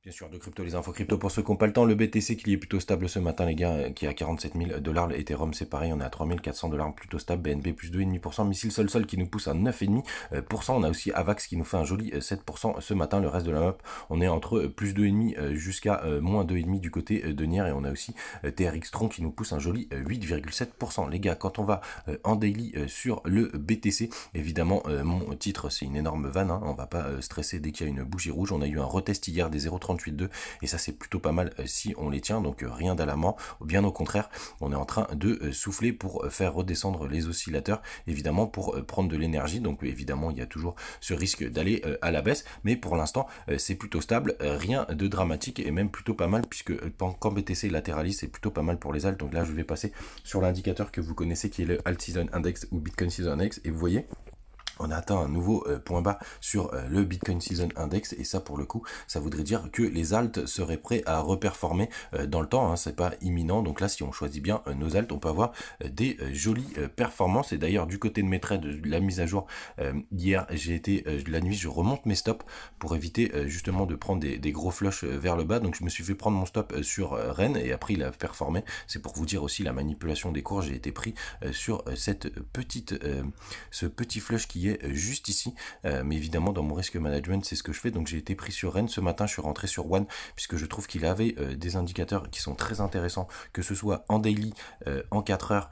Bien sûr, de crypto, les infos crypto pour ceux qui n'ont pas le temps. Le BTC qui est plutôt stable ce matin, les gars, qui est à 47 000 $. L'Ethereum, c'est pareil, on est à 3 400 $, plutôt stable. BNB plus 2,5%. Missile Sol qui nous pousse à 9,5%. On a aussi Avax qui nous fait un joli 7% ce matin. Le reste de la map, on est entre plus 2,5 jusqu'à moins 2,5 du côté de Nier. Et on a aussi TRX Tron qui nous pousse un joli 8,7%. Les gars, quand on va en daily sur le BTC, évidemment, mon titre, c'est une énorme vanne. Hein, on va pas stresser dès qu'il y a une bougie rouge. On a eu un retest hier des 0,38,2 et ça c'est plutôt pas mal si on les tient, donc rien d'alarmant, bien au contraire, on est en train de souffler pour faire redescendre les oscillateurs, évidemment pour prendre de l'énergie, donc évidemment il y a toujours ce risque d'aller à la baisse, mais pour l'instant c'est plutôt stable, rien de dramatique et même plutôt pas mal puisque quand BTC latéralise c'est plutôt pas mal pour les alts. Donc là je vais passer sur l'indicateur que vous connaissez qui est le Alt Season Index ou Bitcoin Season Index et vous voyez on a atteint un nouveau point bas sur le Bitcoin Season Index et ça pour le coup ça voudrait dire que les alts seraient prêts à reperformer dans le temps, hein, c'est pas imminent. Donc là si on choisit bien nos alts on peut avoir des jolies performances. Et d'ailleurs du côté de mes trades, de la mise à jour hier j'ai été la nuit je remonte mes stops pour éviter justement de prendre des gros flushs vers le bas. Donc je me suis fait prendre mon stop sur Rennes et après il a performé. C'est pour vous dire aussi la manipulation des cours, j'ai été pris sur cette petite ce petit flush qui est juste ici, mais évidemment dans mon risque management c'est ce que je fais. Donc j'ai été pris sur Rennes ce matin, je suis rentré sur One puisque je trouve qu'il avait des indicateurs qui sont très intéressants, que ce soit en daily, en 4 heures,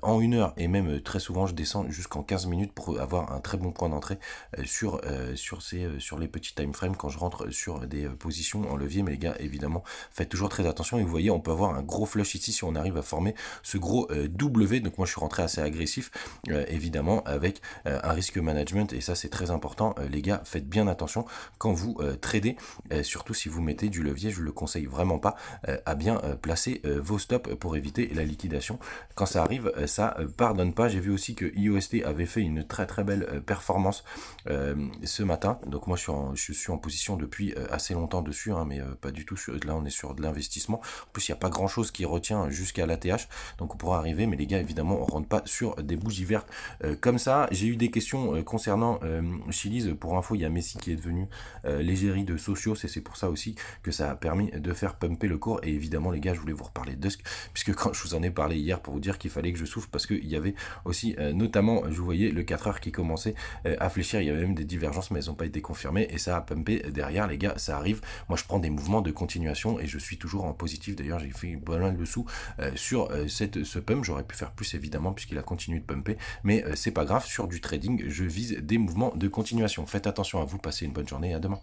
en 1 heure et même très souvent je descends jusqu'en 15 minutes pour avoir un très bon point d'entrée sur les petits time frames quand je rentre sur des positions en levier. Mais les gars évidemment faites toujours très attention et vous voyez on peut avoir un gros flush ici si on arrive à former ce gros W. Donc moi je suis rentré assez agressif évidemment avec un risque management et ça c'est très important. Les gars faites bien attention quand vous tradez, surtout si vous mettez du levier, je le conseille vraiment pas, à bien placer vos stops pour éviter la liquidation quand ça arrive. Ça pardonne pas. J'ai vu aussi que IOST avait fait une très très belle performance ce matin. Donc moi je suis en position depuis assez longtemps dessus, hein, mais pas du tout là on est sur de l'investissement. En plus il n'y a pas grand chose qui retient jusqu'à l'ATH, donc on pourra arriver. Mais les gars évidemment on rentre pas sur des bougies vertes comme ça. J'ai eu des questions concernant Chili's. Pour info il y a Messi qui est devenu l'égérie de Socios et c'est pour ça aussi que ça a permis de faire pumper le cours. Et évidemment les gars je voulais vous reparler de Dusk puisque quand je vous en ai parlé hier pour vous dire qu'il fallait que je souffle parce qu'il y avait aussi notamment je vous voyais le 4 heures qui commençait à fléchir. Il y avait même des divergences mais elles n'ont pas été confirmées et ça a pumpé derrière. Les gars ça arrive, moi je prends des mouvements de continuation et je suis toujours en positif. D'ailleurs j'ai fait pas mal de sous sur ce pump. J'aurais pu faire plus évidemment puisqu'il a continué de pumper, mais c'est pas grave. Sur du trading je vise des mouvements de continuation. Faites attention à vous, passez une bonne journée et à demain.